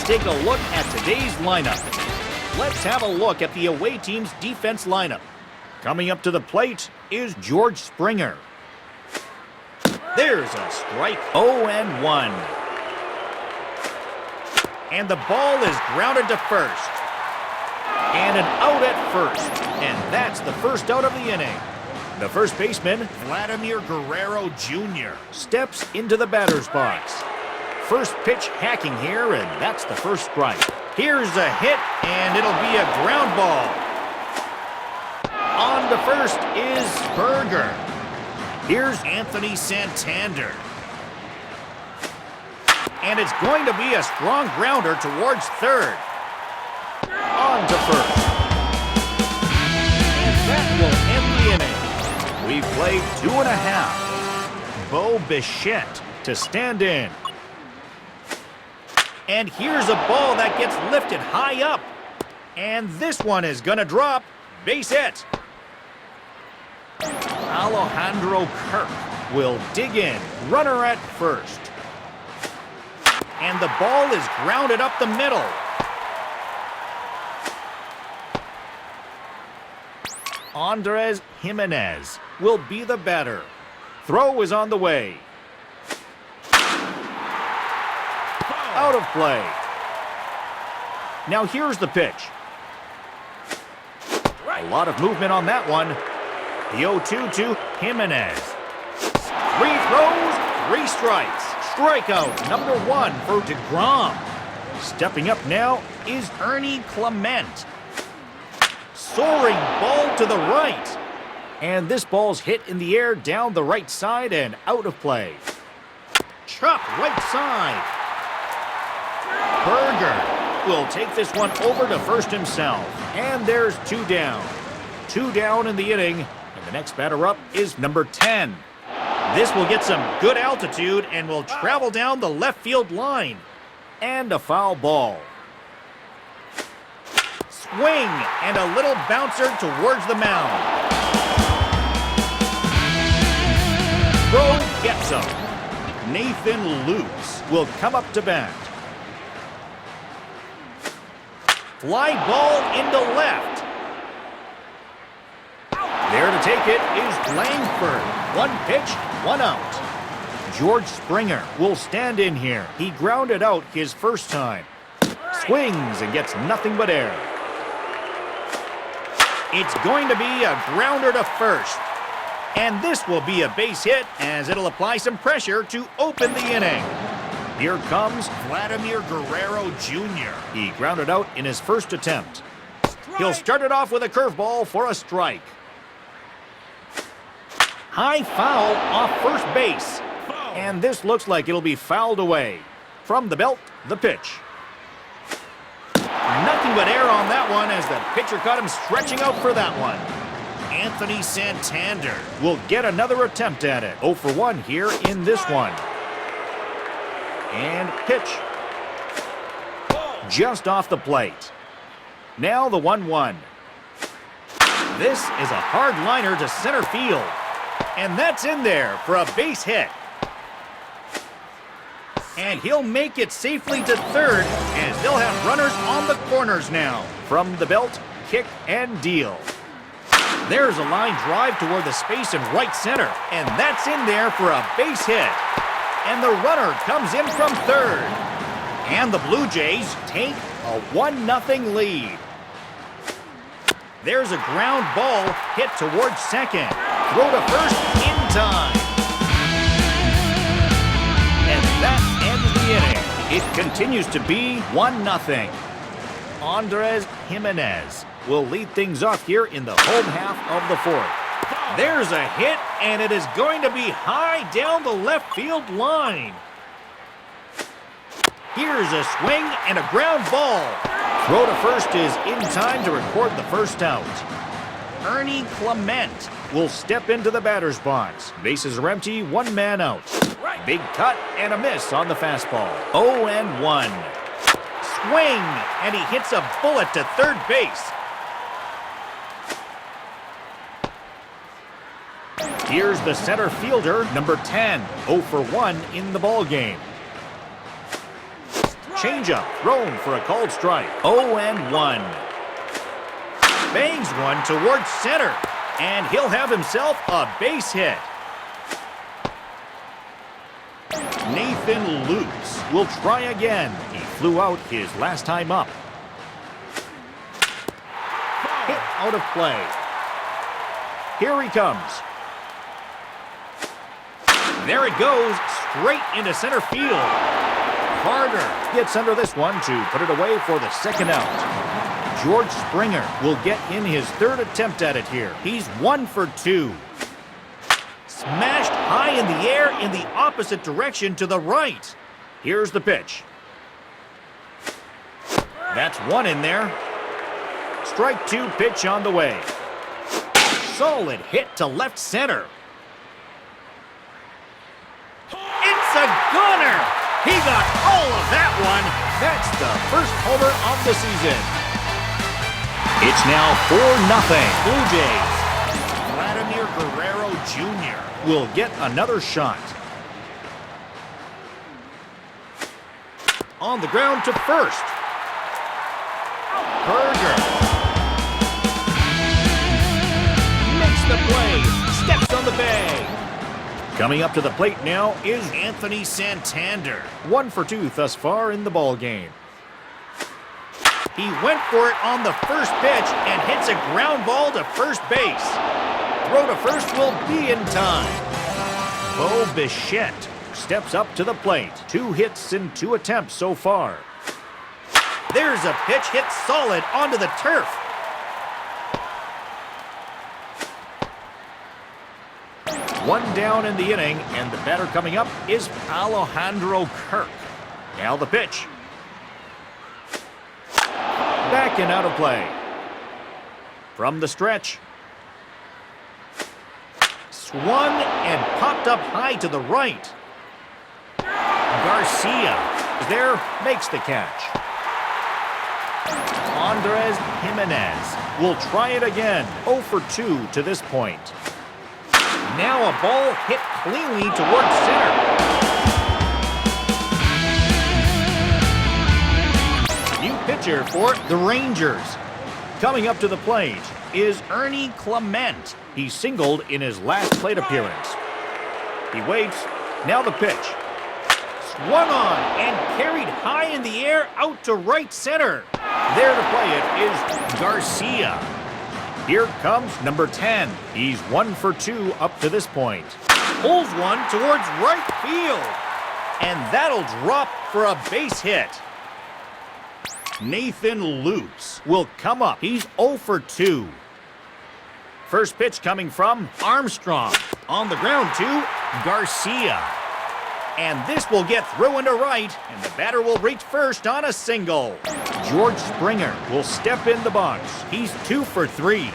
take a look at today's lineup. Let's have a look at the away team's defense lineup. Coming up to the plate is George Springer. There's a strike, 0-1. And the ball is grounded to first. And an out at first. And that's the first out of the inning. The first baseman, Vladimir Guerrero Jr., steps into the batter's box. First pitch hacking here, and that's the first strike. Here's a hit, and it'll be a ground ball. On to first is Berger. Here's Anthony Santander. And it's going to be a strong grounder towards third. On to first. And that will end the inning. We've played 2.5. Bo Bichette to stand in. And here's a ball that gets lifted high up. And this one is going to drop. Base hit. Alejandro Kirk will dig in. Runner at first. And the ball is grounded up the middle. Andres Jimenez will be the batter. Throw is on the way. Out of play. Now here's the pitch. A lot of movement on that one. The 0-2 to Jimenez. 3 throws, 3 strikes. Strikeout number 1 for DeGrom. Stepping up now is Ernie Clement. Soaring ball to the right. And this ball's hit in the air down the right side and out of play. Chop right side. Berger will take this one over to first himself. And there's 2 down. 2 down in the inning. And the next batter up is number 10. This will get some good altitude and will travel down the left field line. And a foul ball. Swing and a little bouncer towards the mound. Throw gets him. Nathan Lukes will come up to bat. Fly ball into left. There to take it is Langford. 1 pitch, 1 out. George Springer will stand in here. He grounded out his first time. Swings and gets nothing but air. It's going to be a grounder to first. And this will be a base hit as it'll apply some pressure to open the inning. Here comes Vladimir Guerrero Jr. He grounded out in his first attempt. He'll start it off with a curveball for a strike. High foul off first base. And this looks like it'll be fouled away. From the belt, the pitch. Nothing but air on that one as the pitcher caught him stretching out for that one. Anthony Santander will get another attempt at it. 0 for 1 here in this one. And pitch. Just off the plate. Now the 1-1. This is a hard liner to center field. And that's in there for a base hit. And he'll make it safely to third as they'll have runners on the corners now. From the belt, kick and deal. There's a line drive toward the space in right center. And that's in there for a base hit. And the runner comes in from third. And the Blue Jays take a 1-0 lead. There's a ground ball hit towards second. Throw to first in time. And that ends the inning. It continues to be 1-0. Andres Jimenez will lead things off here in the home half of the 4th. There's a hit, and it is going to be high down the left field line. Here's a swing and a ground ball. Throw to first is in time to record the first out. Ernie Clement will step into the batter's box. Bases are empty, 1 man out. Big cut and a miss on the fastball. 0-1. Swing, and he hits a bullet to third base. Here's the center fielder, number 10, 0 for 1 in the ballgame. changeup thrown for a called strike. 0-1. Bangs one towards center, and he'll have himself a base hit. Nathan Lukes will try again. He flew out his last time up. Hit out of play. Here he comes. There it goes, straight into center field. Carter gets under this one to put it away for the second out. George Springer will get in his third attempt at it here. He's 1 for 2. Smashed high in the air in the opposite direction to the right. Here's the pitch. That's one in there. Strike 2 pitch on the way. Solid hit to left center. It's a gunner! He got all of that one. That's the first homer of the season. It's now 4-0 Blue Jays. Vladimir Guerrero Jr. will get another shot. On the ground to first. Berger makes the play. Steps on the bag. Coming up to the plate now is Anthony Santander. 1 for 2 thus far in the ball game. He went for it on the first pitch and hits a ground ball to first base. Throw to first will be in time. Bo Bichette steps up to the plate. 2 hits in 2 attempts so far. There's a pitch hit solid onto the turf. One down in the inning, and the batter coming up is Alejandro Kirk. Now the pitch. Back and out of play. From the stretch. Swung and popped up high to the right. Garcia is there, makes the catch. Andres Jimenez will try it again. 0 for 2 to this point. Now a ball hit cleanly towards center. New pitcher for the Rangers. Coming up to the plate is Ernie Clement. He singled in his last plate appearance. He waits. Now the pitch. Swung on and carried high in the air out to right center. There to play it is Garcia. Here comes number 10. He's 1 for 2 up to this point. Pulls one towards right field. And that'll drop for a base hit. Nathan Lukes will come up. He's 0 for 2. First pitch coming from Armstrong. On the ground to Garcia. And this will get through into right, and the batter will reach first on a single. George Springer will step in the box. He's 2 for 3.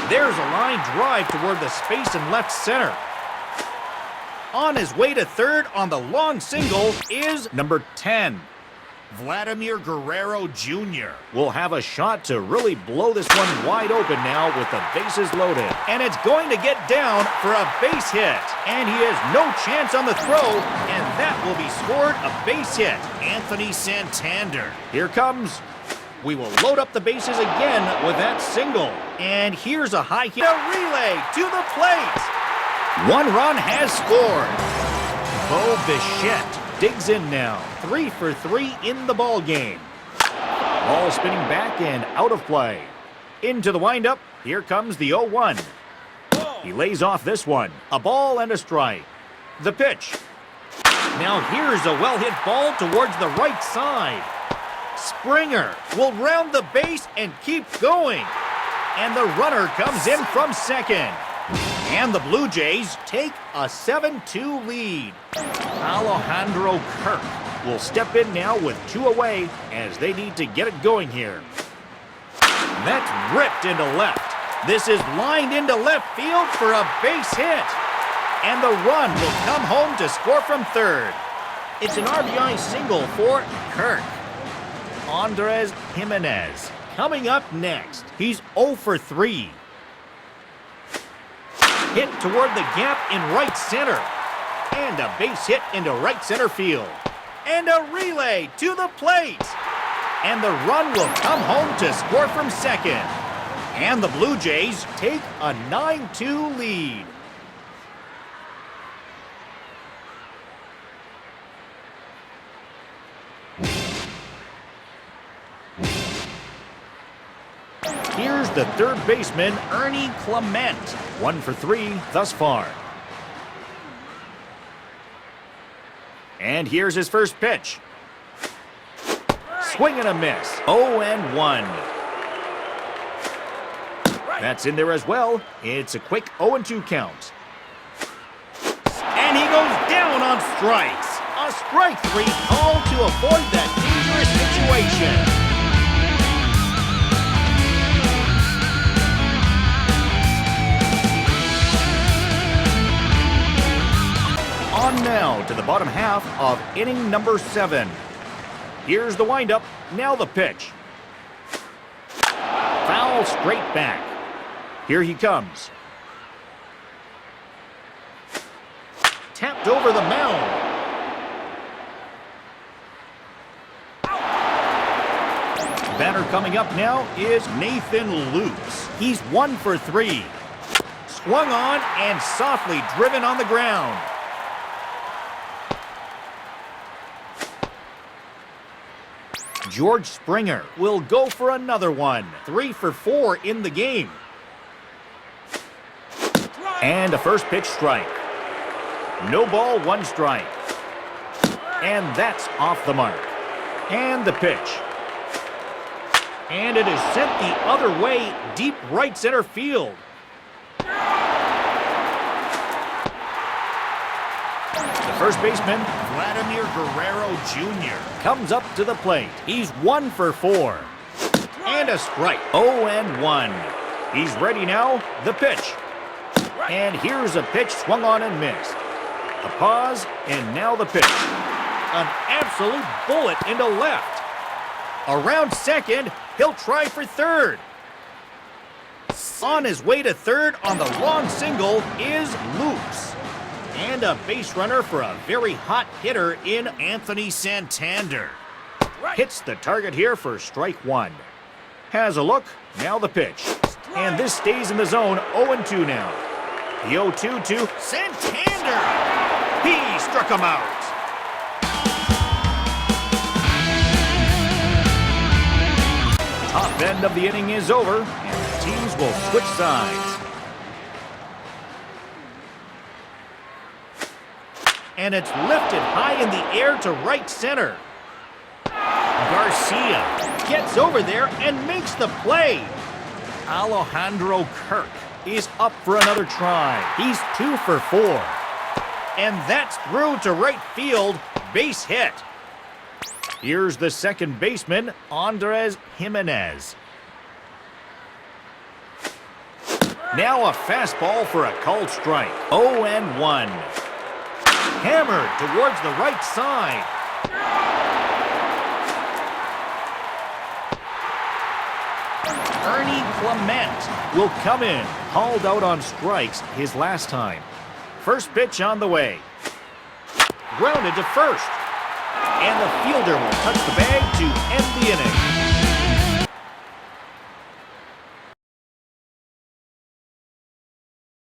There's a line drive toward the space in left center. On his way to third on the long single is number 10. Vladimir Guerrero Jr. will have a shot to really blow this one wide open now with the bases loaded. And it's going to get down for a base hit. And he has no chance on the throw, and that will be scored a base hit. Anthony Santander. Here comes. We will load up the bases again with that single. And here's a high hit. A relay to the plate. 1 run has scored. Bo Bichette digs in now. 3 for 3 in the ball game. Ball spinning back and out of play. Into the windup. Here comes the 0-1. He lays off this one. A ball and a strike. The pitch. Now here's a well-hit ball towards the right side. Springer will round the base and keep going. And the runner comes in from second. And the Blue Jays take a 7-2 lead. Alejandro Kirk will step in now with 2 away as they need to get it going here. That's ripped into left. This is lined into left field for a base hit. And the run will come home to score from third. It's an RBI single for Kirk. Andres Jimenez coming up next. He's 0 for 3. Hit toward the gap in right center. And a base hit into right center field. And a relay to the plate. And the run will come home to score from second. And the Blue Jays take a 9-2 lead. Here's the third baseman, Ernie Clement. 1 for 3 thus far. And here's his first pitch. Swing and a miss. 0-1. That's in there as well. It's a quick 0-2 count. And he goes down on strikes. A strike 3 called to avoid that dangerous situation. On now to the bottom half of inning number 7. Here's the windup, now the pitch. Foul straight back. Here he comes. Tapped over the mound. Batter coming up now is Nathan Lukes. He's 1 for 3. Swung on and softly driven on the ground. George Springer will go for another one. 3 for 4 in the game. And a first pitch strike. No ball, 1 strike. And that's off the mark. And the pitch. And it is sent the other way, deep right center field. The first baseman, Vladimir Guerrero Jr., comes up to the plate. He's 1 for 4. And a strike. 0-1. He's ready now. The pitch. And here's a pitch swung on and missed. A pause, and now the pitch. An absolute bullet into left. Around second, he'll try for third. On his way to third on the long single is Lukes. And a base runner for a very hot hitter in Anthony Santander. Hits the target here for strike 1. Has a look, now the pitch. And this stays in the zone, 0-2 now. The 0-2 to Santander. He struck him out. Top end of the inning is over, and the teams will switch sides. And it's lifted high in the air to right center. Garcia gets over there and makes the play. Alejandro Kirk is up for another try. He's 2 for 4. And that's through to right field, base hit. Here's the second baseman, Andres Gimenez. Now a fastball for a called strike. 0-1. Hammered towards the right side. Ernie Clement will come in. Hauled out on strikes his last time. First pitch on the way. Grounded to first. And the fielder will touch the bag to end the inning.